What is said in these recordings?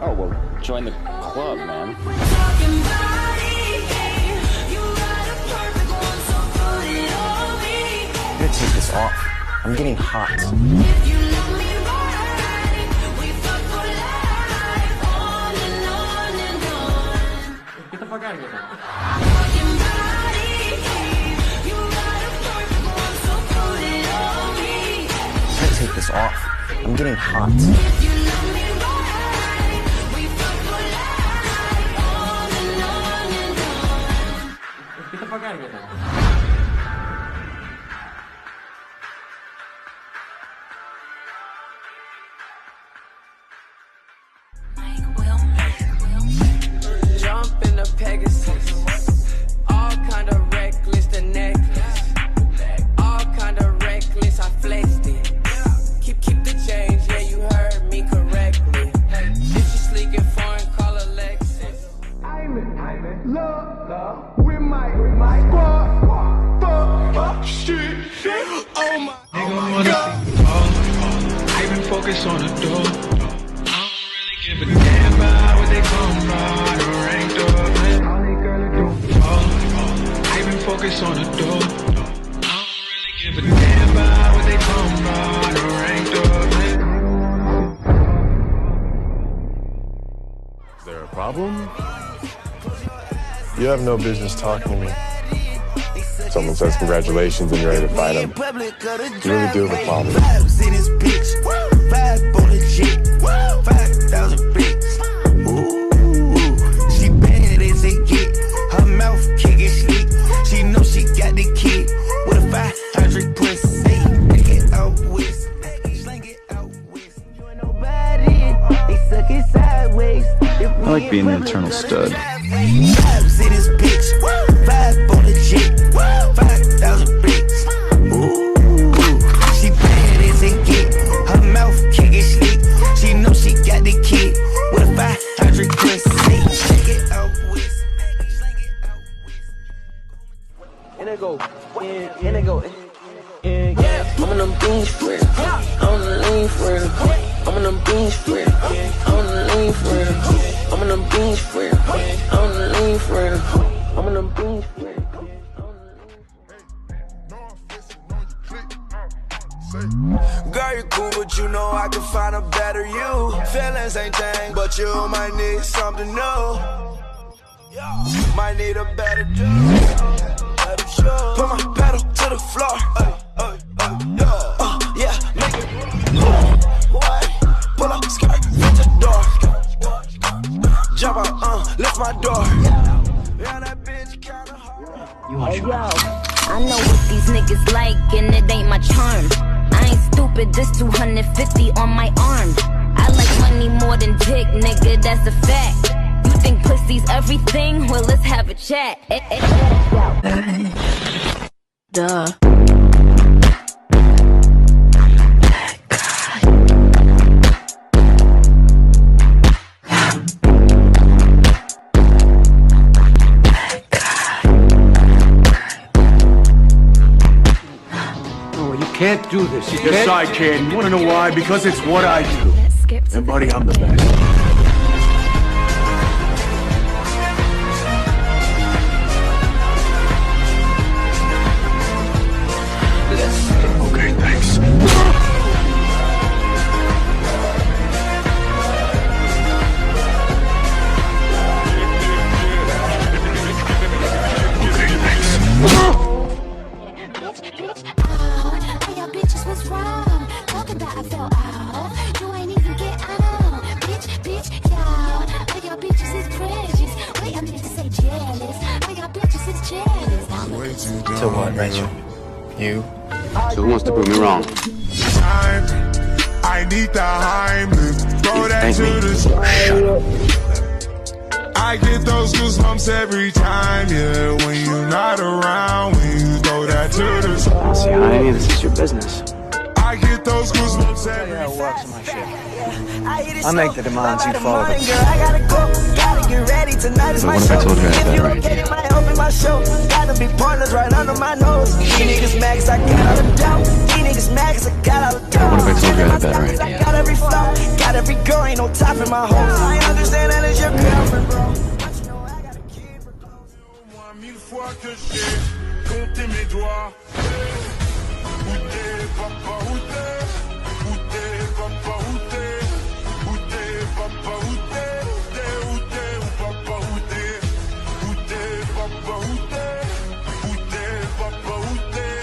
Oh, well, join the club, man. I'm gonna take this off. I'm getting hot. Get the fuck out of here, man. I'm gonna take this off. I'm getting hot. Get the fuck out of here, man. Jump in the Pegasus, all kind of reckless, the necklace, all kind of reckless, I flexed it. Keep the change, yeah, you heard me correctly. If you sleek and foreign, call Alexis. I'm in love with my squad. Fuck, shit, oh my God. I've been focused on the door. I don't really give a damn about what they come from. The ranked up, man. All they gotta do. I've been focused on the door. I don't really give a damn about what they come from. The ranked up, man. Is there a problem? You have no business talking to me. Someone says congratulations and you're ready to fight them. You really do have a problem. Vibes in this bitch. Vibe on the jet. 5,000 bricks. Ooh, she bad as it get. Her mouth can't get sleep. She know she got the kid with a 500 pussy. Take it out west. Slang it out west. You ain't nobody. They suck it sideways. I like being the eternal stud. Vibes in this bitch. Vibe on the jet. 5,000 bricks. Ooh, she bad as it get. Her mouth can't get sleep. She know she got the kid with a 500 pussy. Take it out west. Slang it out west. And it go, and it go, yeah. I'm on them beans for it. I'm on the lean for it. I'm on them beans for it. I'm on the lean for it. I'm on them beans for it. I'm on the lean for it. I'm on them beans for it. Girl, you cool, but you know I can find a better you. Feelings ain't thing, but you might need something new. Might need a better dude. Put my pedal to the floor. Yeah, make it. What? Pull up, skirt, hit the door. Jump out, lift my door. Yeah, that bitch kinda hard. Hey, yo, I know what these niggas like, and it ain't my charm. I ain't stupid, this 250 on my arm. I like money more than dick, nigga, that's a fact. You think pussy's everything? Well, let's have a chat. Duh. Can't do this. Yes, I can. You wanna know why? Because it's what I do. And buddy, I'm the best. Okay, thanks. So what, Rachel? You? So who wants to prove me wrong? I need the Heimlich. Throw that to the side. I get those goosebumps every time, yeah. When you're not around, when you throw that to the side. See, honey, this is your business. I get those goosebumps every How it works in my shit. I make the demands, you follow them. I gotta go, gotta get ready. Tonight is my show. If you don't get it, might open my show. Gotta be partners right under my nose. These niggas max, I got all the doubt. These niggas mad cause I got all the dough. What if I told you I had a better idea? Got every flow, got every girl, ain't no top in my home. I understand that it's your girlfriend, bro. But you know I gotta keep her close. Moi, 1000 fois que j'ai compté mes doigts. Où t'es, papa, où t'es? Où t'es, papa, où t'es? Où t'es, papa, où t'es? Où t'es, où papa, où t'es? Où t'es, papa, où t'es? Où t'es, papa, où t'es?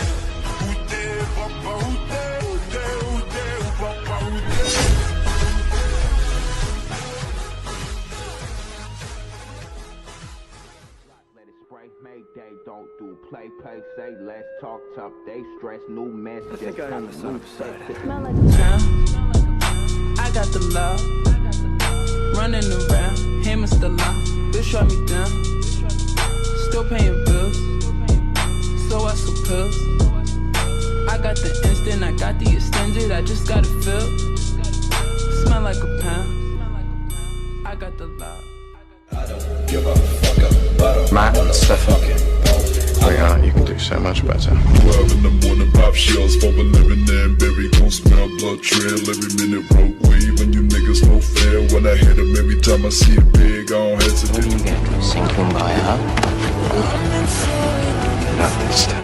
Où t'es, papa, où t'es? Où t'es, où t'es, où papa, où t'es? Let it spray, Mayday, don't do play, say less, talk tough, they stress, new mess. I think I'm on the soft side. I got the love, running around, him is the law. Bitch shut me down, still paying bills, so I suppose. I got the instant, I got the extended, I just gotta feel. Smell like a pound, I got the love. Matt, Stefan. You can do so much better. 12 in the morning, pop shells for a living and berry. Gon' smell blood trail every minute. Road wave and you niggas no fair. When I hit them every time I see it big, I don't hesitate. What do you get? Sing Kumbaya? Nothing, Steph.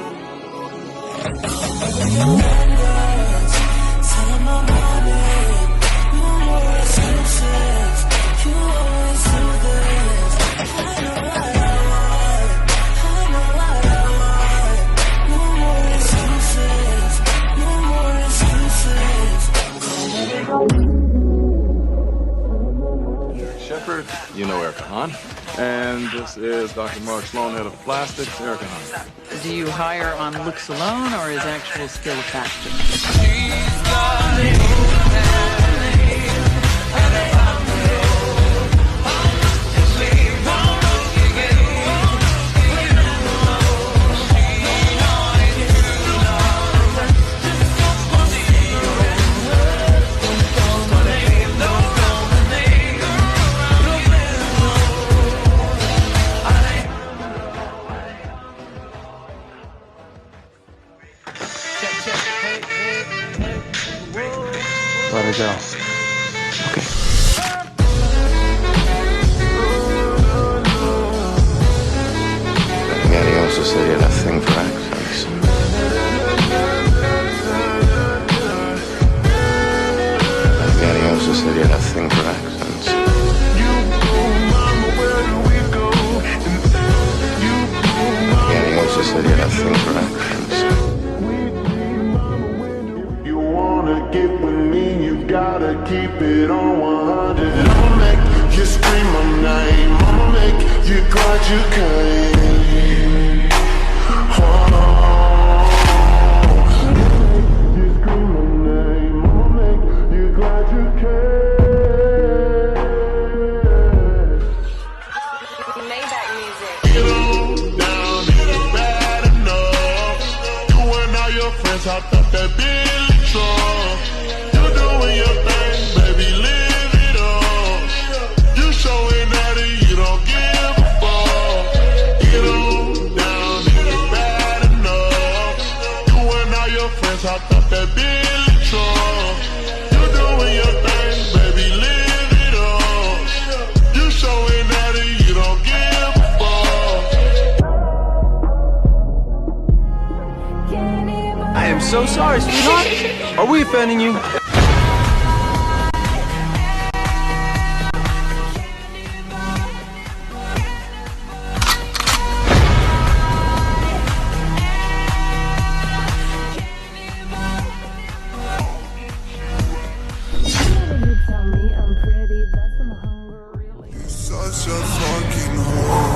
Shepard, you know Erica Hahn. And this is Dr. Mark Sloan, head of plastics, Erica Hahn. Do you hire on looks alone, or is actual skill a factor? Let her go. Okay. Yeah, he also said he had a thing for accents. Yeah, he also said he had a thing for accents. Yeah, he also said he had a thing for accents. Get with me, you gotta keep it on 100. I'ma make you scream my name, I'ma make you glad you came. Oh, you scream my name, I'ma make you glad you came. Maybach music. Get on down, it's bad enough. You and all your friends hopped up that Billy truck. Hopped up that Billy truck. You doing your thing, baby, live it up. You showing that you don't give a fuck. I am so sorry, sweetheart. Are we offending you?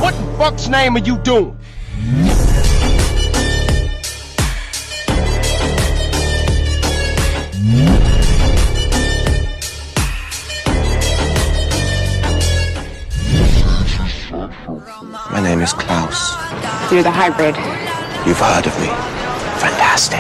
What the fuck's name are you doing? My name is Klaus. You're the hybrid. You've heard of me. Fantastic.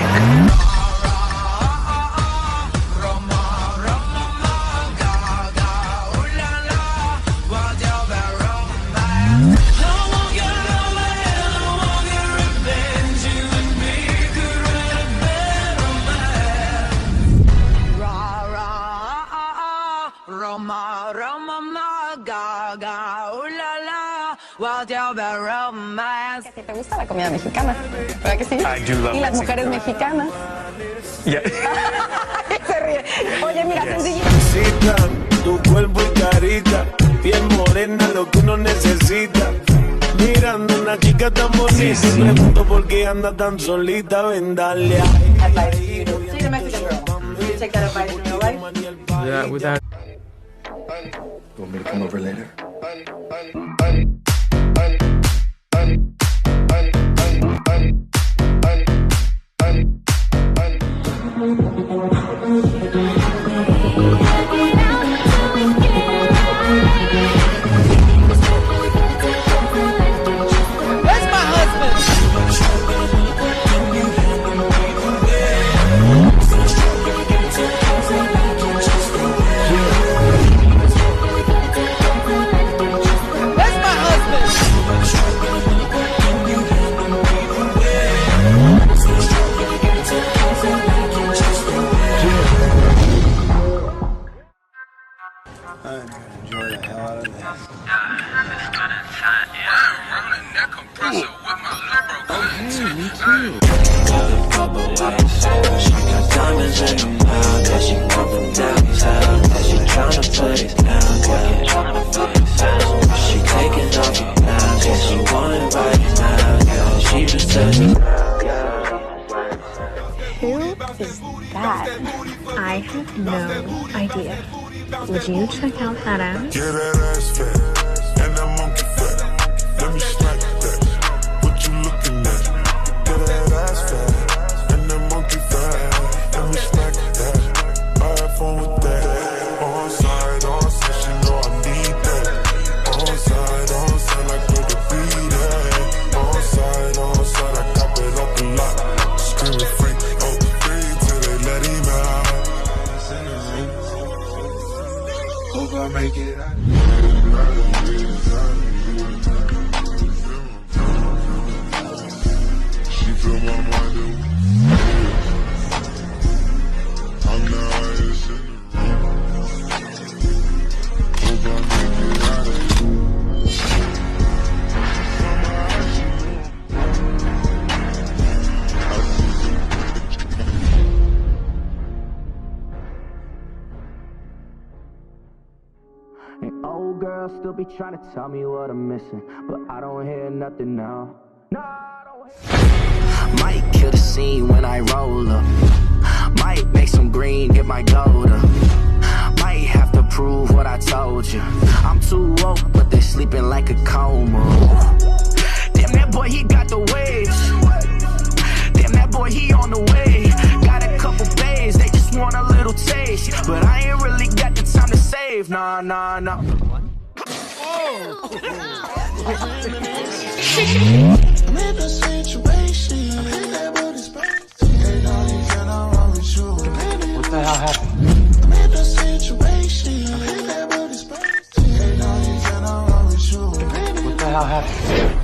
¿Te gusta la comida mexicana? ¿Verdad que sí? I do love ¿Y las Mexican mujeres mexicanas? Yeah. Se ríe. Oye, mira, sencillito. Tu cuerpo y carita, piel morena, lo que uno necesita. Mirando una chica tan bonita, y pregunto por qué anda tan solita. Ven, dale a Advice. So you're a Mexican girl. Will you take that advice in real life? Yeah, without. Want me to come over later? Where's my husband? Where's my husband? Enjoy the hell out of this. She got diamonds in her mouth, that she come from downtown, that she tryna put it down, she taking off her mask, yeah, she want it right now, yeah, she just said Who is that? I have no idea. Would you check out that ass? Yeah, that ass fat, and that monkey fat. Let me smack that. What you looking at? Yeah, that ass fat, and that monkey fat. Let me smack that. I have fun with that. On side, she know I need that. On side, like where to be that. On side, I cop it up a lot. Screaming free, oh, free till they let him out. Hope I make it out. She fill my mind up. I'm the highest in the room. Hope I make it out of And old girl still be trying to tell me what I'm missing, but I don't hear nothing now. Might kill the scene when I roll up. Might make some green, get my gold up. Might have to prove what I told you. I'm too woke, but they're sleeping like a coma. Damn, that boy, he got the waves. Damn, that boy, he on the way. Got a couple days, they just want a little taste. But I ain't really got the time to save. Nah. I'm in the situation. What the hell happened? I'm in the situation. What the hell happened?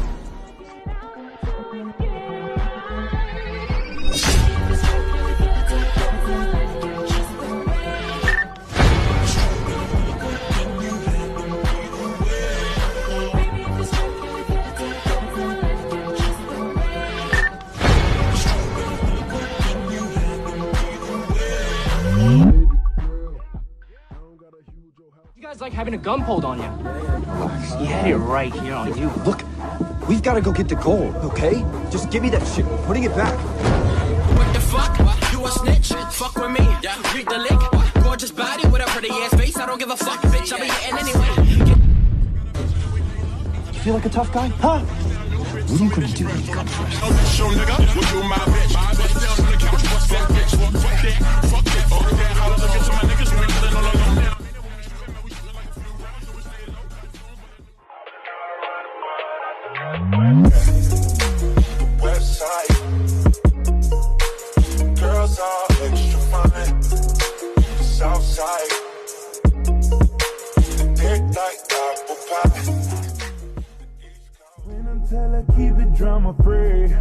You guys like having a gun pulled on you. He had it right here on you. Look, we've got to go get the gold, okay? Just give me that shit. We're putting it back. What the fuck? You a snitch? Fuck with me. Read the lick. Gorgeous body with a pretty ass face. I don't give a fuck, bitch. I'll be hitting anyway. You feel like a tough guy? Huh? What are you gonna do when you come first? Westside. Girls are extra fine. Southside. Dick like apple pie. When I tell her keep it drama free.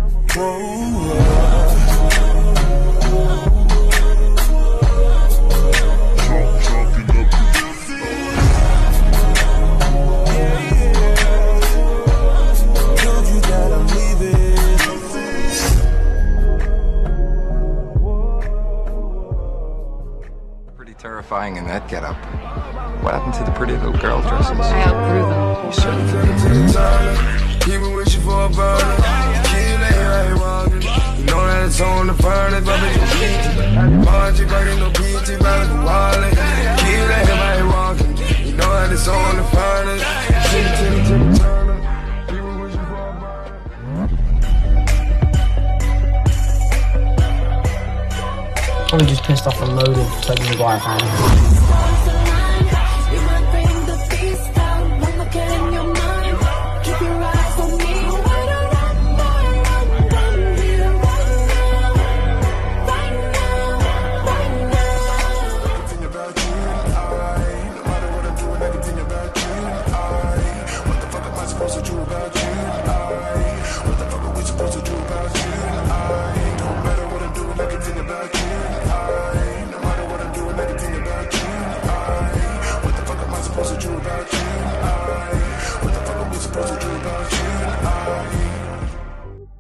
get up. What happened to the pretty little girl dresses? I outgrew them. People wishing for a burner. Keep letting right walking. You know that it's on the furnace, but it's easy. March, you breaking no PT, back the wallet. Keep letting right walking. You know that it's on the furnace. People wishing for a burner. I'm just pissed off a load of Tobey Maguire fans.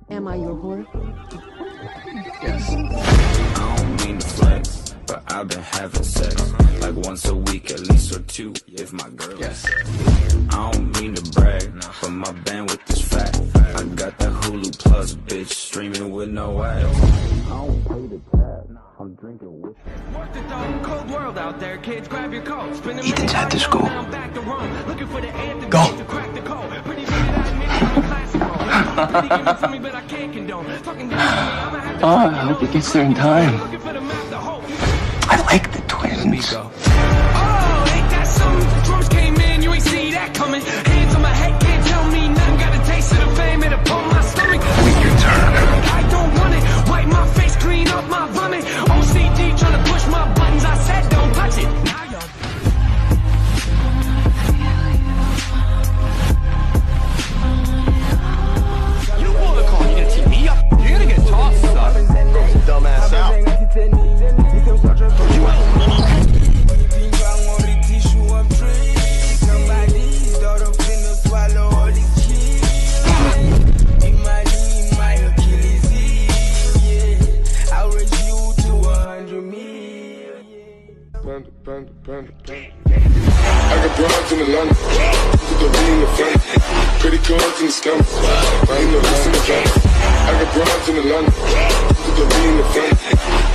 Am I your whore? Yes. I don't mean to flex, but I've been having sex like once a week at least, or two if my girl. Yes. I don't mean to brag, but my bandwidth is fat. I got that Hulu Plus, bitch, streaming with no ads. I don't pay the tab. I'm drinking with. Cold world out there, kids, grab your coat. Ethan's at the school. Go. Oh, I hope he gets there in time. I like the twins. Oh, ain't that something? The drums came in, you ain't see that coming. Hands on my head, can't tell me nothing. Got a taste of the fame, it'll pull my stomach. Your turn. I don't want it. Wipe my face, clean up my vomit. OCD trying to push my buttons. I said don't touch it. Now y'all. You wanna call? You gonna tee me up? You're gonna get tossed, son. Dumbass out. I got broads in Atlanta, put the weed in the front, credit cards in the scam. I ain't no less in the front. I got broads in Atlanta, put the weed in the front,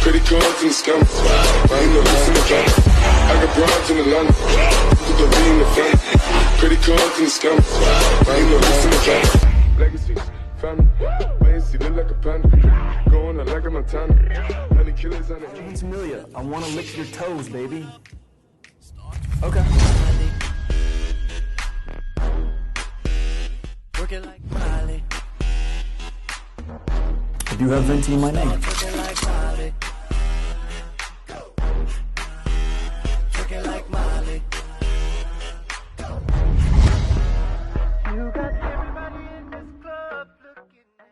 credit cards in the scam. I ain't no less in the front. I got broads in Atlanta, put the weed in the front, credit cards in the scam. I ain't no less in the front. Legacy, family, Macy look like a panda, going out like a Montana. Honey killers on it. Ventimiglia, I want to lick your toes, baby. Okay. Working like Miley. I do have Venti in my name. Working like Miley. Working like Miley. You got everybody in this club looking at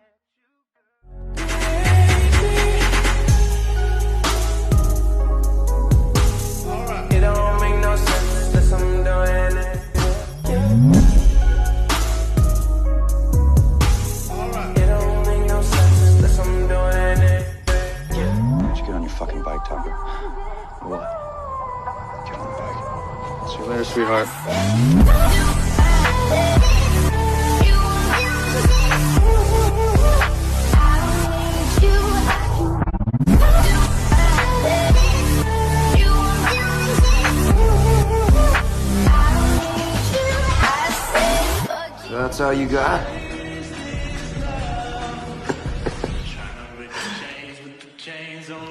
you. It don't make no sense unless I'm doing it. It don't make no sense unless I'm doing it. Why don't you get on your fucking bike, Tucker? What? Get on the bike. See you later, sweetheart. So that's all you got?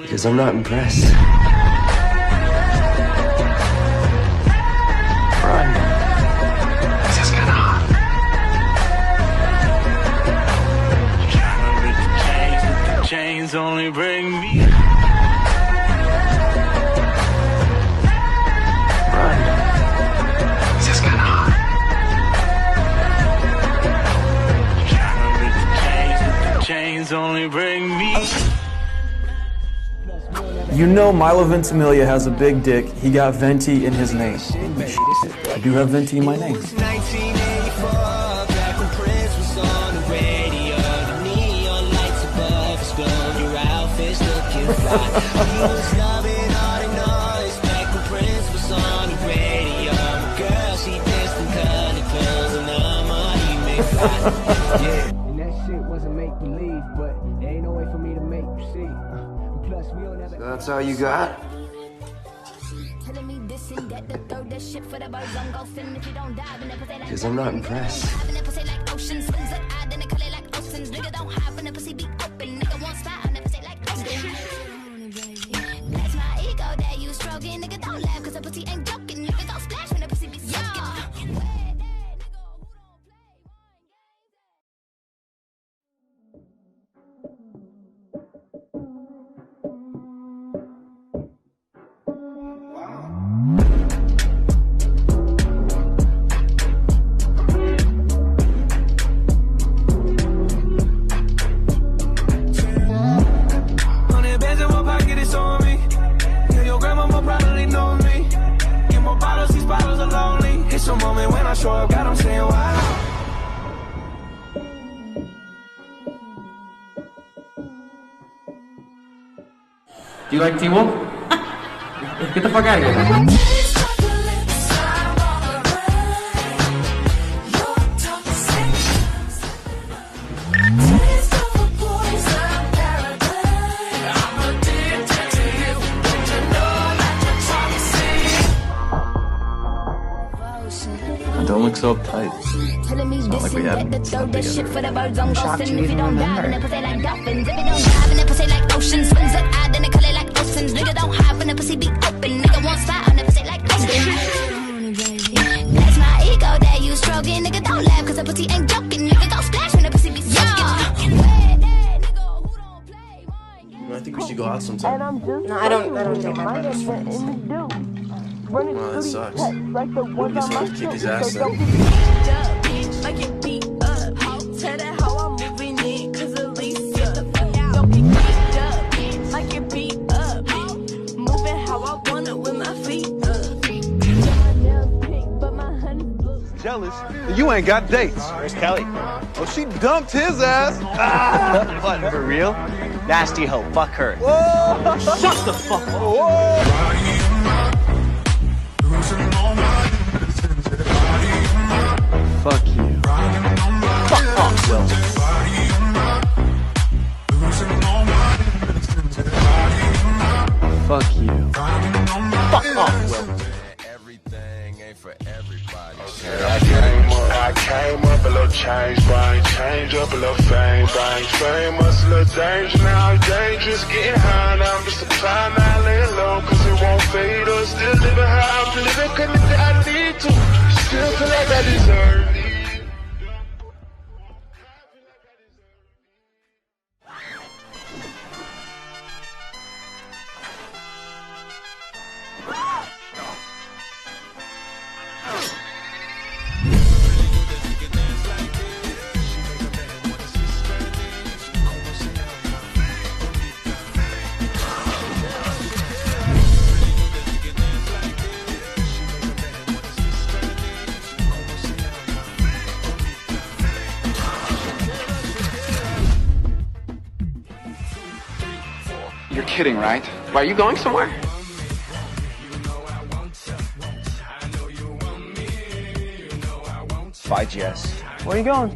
Because I'm not impressed. Run. This is kinda hot. Chains only bring me. Run. This is kinda hot. Chains only bring me. You know Milo Ventimiglia has a big dick. He got Venti in his name. I do have Venti in my name. 1984, back when Prince was on the radio. The neon lights above explode. Your outfit's looking fly. He was loving all the noise back when Prince was on And that shit wasn't make believe, but there ain't no way for me to make you see. Plus, we don't have That's all you got? Because I'm not impressed. Do you like T-Wolf? Get the fuck out of here. Don't look so uptight. It's not like we haven't slept together. I'm shocked you even remember. I think we should go out sometime. No, I don't take my brother's friends. Well, that sucks. We just have to kick his ass then. Like it beat up. Tell that how I'm moving it, cause Alicia don't get beat up. Like it beat up. Moving how I want it with my feet up. My nails pink, but my honey's blue. Jealous? You ain't got dates. Where's Kelly? Oh, she dumped his ass. What, for real? Nasty hoe, fuck her. Whoa! Shut the fuck up. Whoa! Fuck you. Fuck off, Will. Fuck you. Fuck off, Will. Everything ain't for everybody. I came up a little change, bang, change up a little fame, bang, famous, a little danger now, dangerous, getting high now, I'm just applying now, laying low, cause it won't fade us, still living how I'm living, cause I need to, still feel like I deserve it. You're kidding, right? Why, are you going somewhere? Bye, Jess. Where are you going?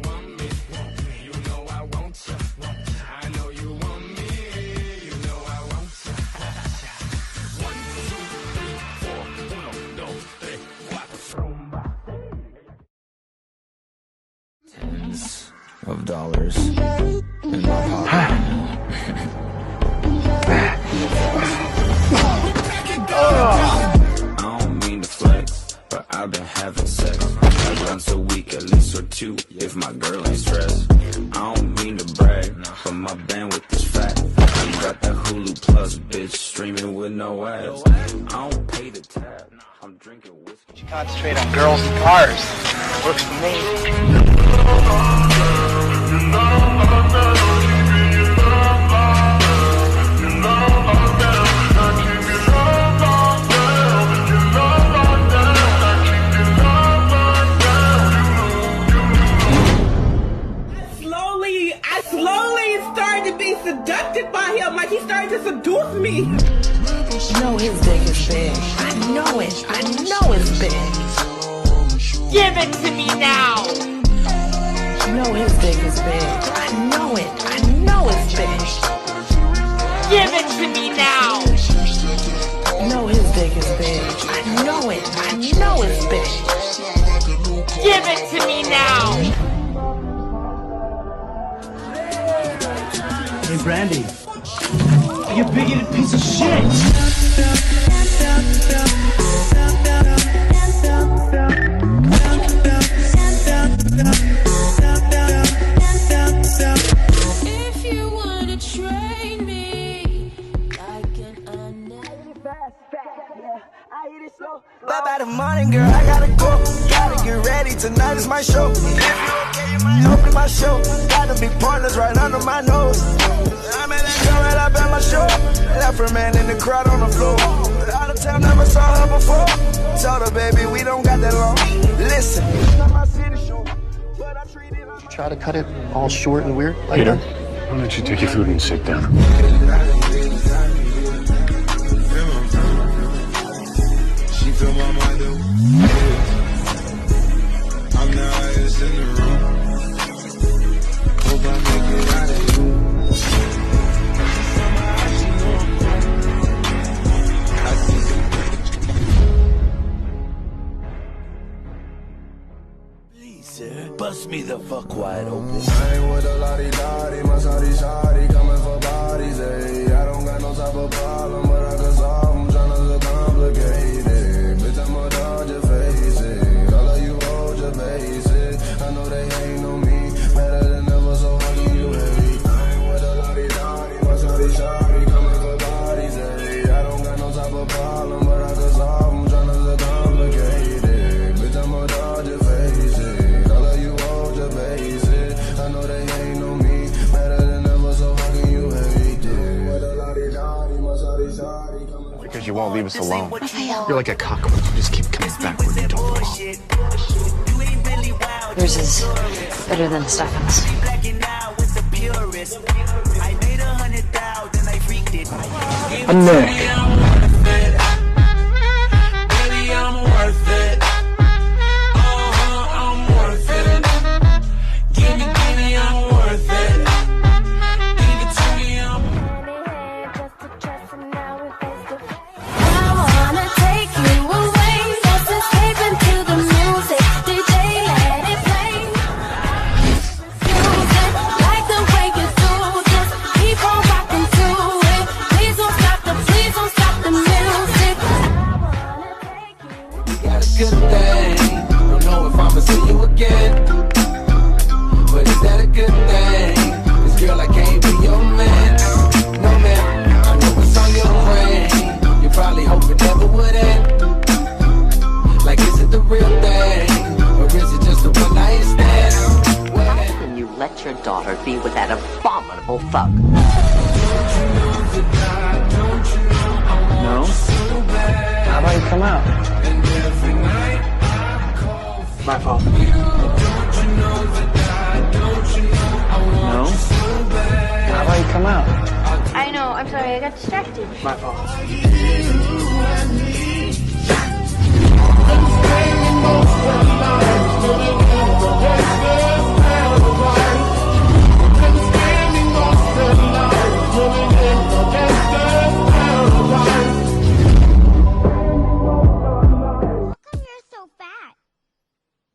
Tens of dollars in my pocket. I don't mean to flex, but I've been having sex like once a week, at least or two, if my girl ain't stressed. I don't mean to brag, but my bandwidth is fat. I got that Hulu Plus, bitch, streaming with no ads. I don't pay the tab, I'm drinking whiskey. You concentrate on girls and cars. Works for me. I slowly started to be seduced by him, like he started to seduce me. You know his dick is big. I know it. I know it's big. Give it to me now. You know his dick is big. I know it. I know it's big. Give it to me now! I know his dick is big. I know it. I know it's big. Give it to me now! Hey, Brandy. You bigoted piece of shit! If you wanna train me, I can Bye by the morning, girl, I gotta go. Gotta get ready, tonight is my show. If you okay, you might open my show. Got the big partners right under my nose. I met that girl right up at my show. Left her man in the crowd on the floor. Out of town, never saw her before. Told her, baby, we don't got that long. Listen. Try to cut it all short and weird like Peter, that. why don't you take your food and sit down? She fill my mind up. I'm the highest in the room. Hope I make it out of you. Please, sir, bust me the fuck wide open. I ain't with a lottie-dottie, my shawty coming for bodies, ayy. I don't got no type of problem, but I can solve them, tryna look complicated. Bitch, I'ma dodge your face, all of you hold your basic. I know they ain't no me, better than ever, so how can you hate? I ain't with a lottie-dottie, my shawty coming for bodies, ayy. I don't got no type of problem, but I can solve them, tryna look complicated. Bitch, I'ma dodge your face, all of you hold your basic. I know they ain't no me, better than ever, so how can you hate it? With a lottie-dottie, my shawty coming. Because you won't leave us alone. You're like a cockroach. You just keep coming back when you don't belong. Yours is better than Stefan's. I'm Nick. Baby, I'm worth it. I'm worth it. Give me, I'm worth it. Give it to me, I'm I wanna take you away, just escape into the music. DJ, let it play. Music, like the way you do, just keep on rocking to it. Please don't stop the music. You got a good thing. Don't know if I'ma see you again, but is that a good thing? 'Cause girl, I can't be your man. No man, I know it's on your brain. You probably hope it never would end. Like, is it the real thing, or is it just a one night stand? How can you let your daughter be with that abominable fuck? No? How about you come out? My fault. No? How about you come out? I know, I'm sorry, I got distracted. My fault.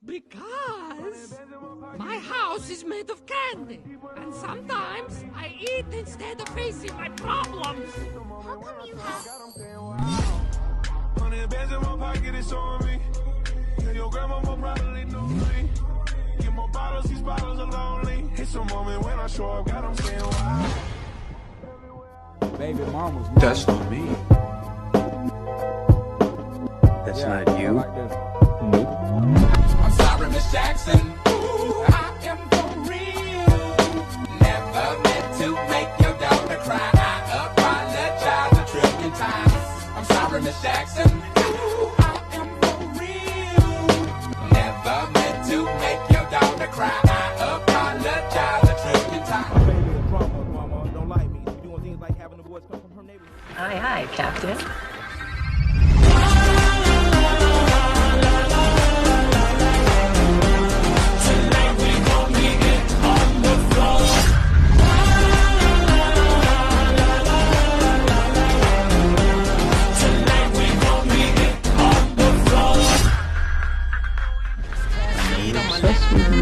Because my house is made of candy, and sometimes I eat instead of facing my problems. How come you have... 100 bands in my pocket, it's on me. Yeah, your grandma will probably know me. Get more bottles, these bottles are lonely. It's a moment when I show up, God, I'm saying wow. Baby mama's That's not me. That's not you. Nope. I'm sorry, Miss Jackson. Ooh, I am for real. Never meant to make your daughter cry. I apologize a trillion times. I'm sorry, Miss Jackson. Ooh, I am for real. Never meant to make your daughter cry. I apologize a trillion times. My baby is drama, mama. Don't like me. She doing things like having the boys come from her neighborhood. Hi, Captain. Tonight we gon' get it obsessed with me.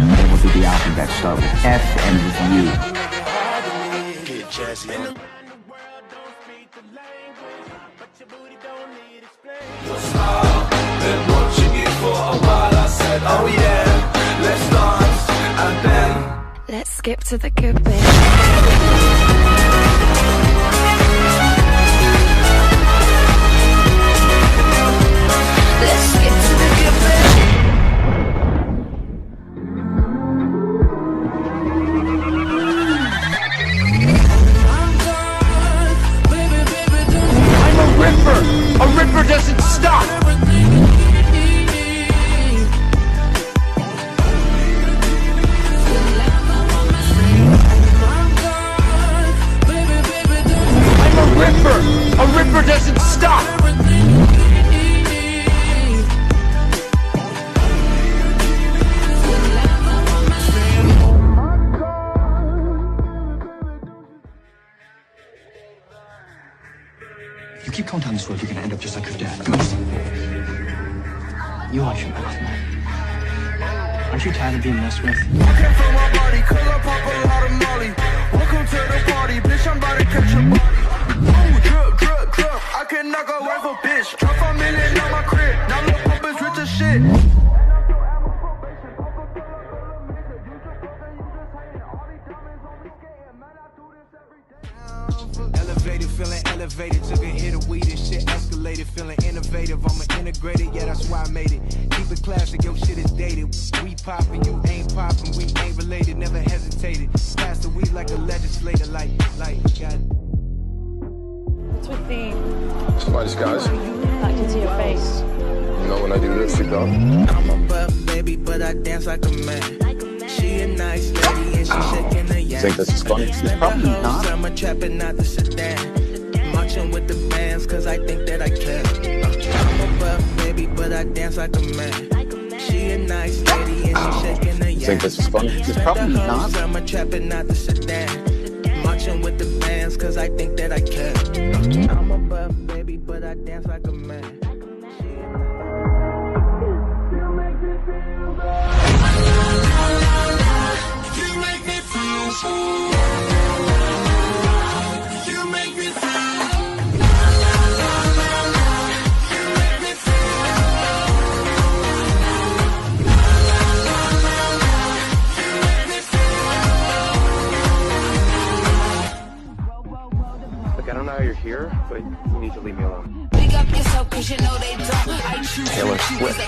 What would be the alphabet start with F and with U? Been watching you for a while. I said, oh yeah, let's dance. And then Let's skip to the good bit. Let's skip to the good bit. I'm a ripper! A ripper doesn't stop! I'm a ripper! A ripper doesn't stop! You keep going down this road, you're gonna end up just like your dad. Ghost. You watch your mouth, man. Aren't you tired of being messed with? I came from my body, cause I pop a lot of molly. Welcome to the party, bitch, I'm about to catch a body. Ooh, drip, drip, drip, I can knock a wife a bitch. Drop $5 million on my crib, now look up is rich as shit. Elevated, feeling elevated, took a hit of weed and shit escalated, feeling innovative, I'm integrated, yeah, that's why I made it. Keep it classic, your shit is dated. We poppin', you ain't poppin', we ain't related, never hesitated. Pass the weed like a legislator, like, God. What's with the My disguise. I can see your face? You know when I do this, you don't. I'm a buff baby, but I dance like a man. She a nice lady and she shaking her You think this is funny? It's probably not. I'm a trapping, not the sedan. Marching with the bands, cause I think that I can. I'm a buff baby, but I dance like a man. She a nice lady and she shaking her You think this is funny? It's probably not. I'm a trapping, not the sedan. Marching with the bands, cause I think that I can. I'm a buff baby, but I dance like a man. Look, I don't know how you're here, but you need to leave me alone. Big up yourself, cause you know they don't. I choose Taylor Swift.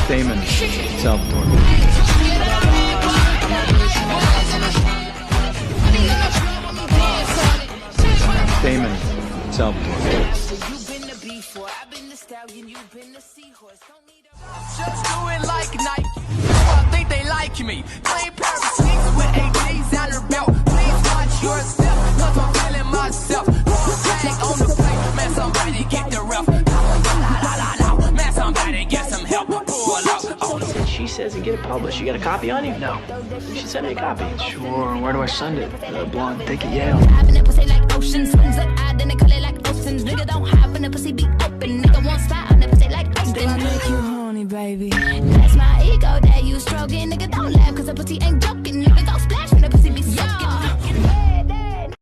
Damon, Salvatore. Damon, Salvatore. You've been the B4, I've been the stallion, you've been the seahorse. Don't need a just do it like Nike. I think they like me. Plain pair of sneaks with ADs on her belt. Please watch your step, cause I'm feeling myself. Tag on the plate, man, somebody get the ref. Man, somebody get some help. Pull up on the She says you get it published. You got a copy on you? No. She sent me a copy. Sure. Where do I send it? The blonde thick at Yale. Having a pussy like ocean, swings like I then they call it like oceans. Nigga don't have a pussy be open. Nigga won't stop, never say like Austin. make you horny, baby. That's my ego that you stroking. Nigga don't laugh cause the pussy ain't joking.